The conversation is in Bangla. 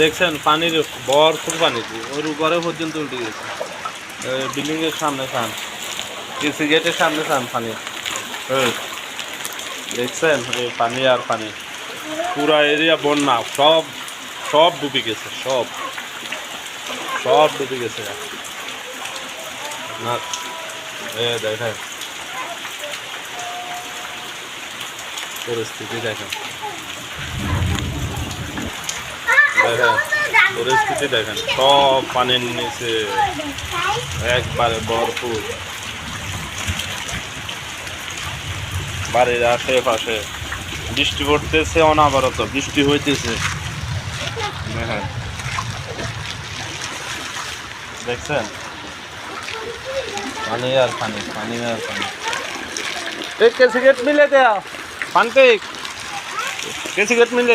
দেখছেন পানির ভরপুর পানি ওর উপরে পর্যন্ত উঠে গেছে। বিল্ডিং এর সামনে খান, কৃষি গেটের সামনে খান পানি। দেখছেন এই পানি আর পানি, পুরা এরিয়া বন্যা, সব সব ডুবে গেছে, সব সব ডুবে গেছে না। দেখেন পরিস্থিতি, দেখেন দেখেন পরিস্থিতি দেখেন, সব পানির নিচে একবারে ভরপুর। বাড়ির আশেপাশে বৃষ্টি পড়তেছে, অনাবরত বৃষ্টি হইতেছে। দেখেন দেখছেন পানি আর পানি, পানি আর পানি। एक के सिगरेट मिले थे, पान के सिगरेट मिले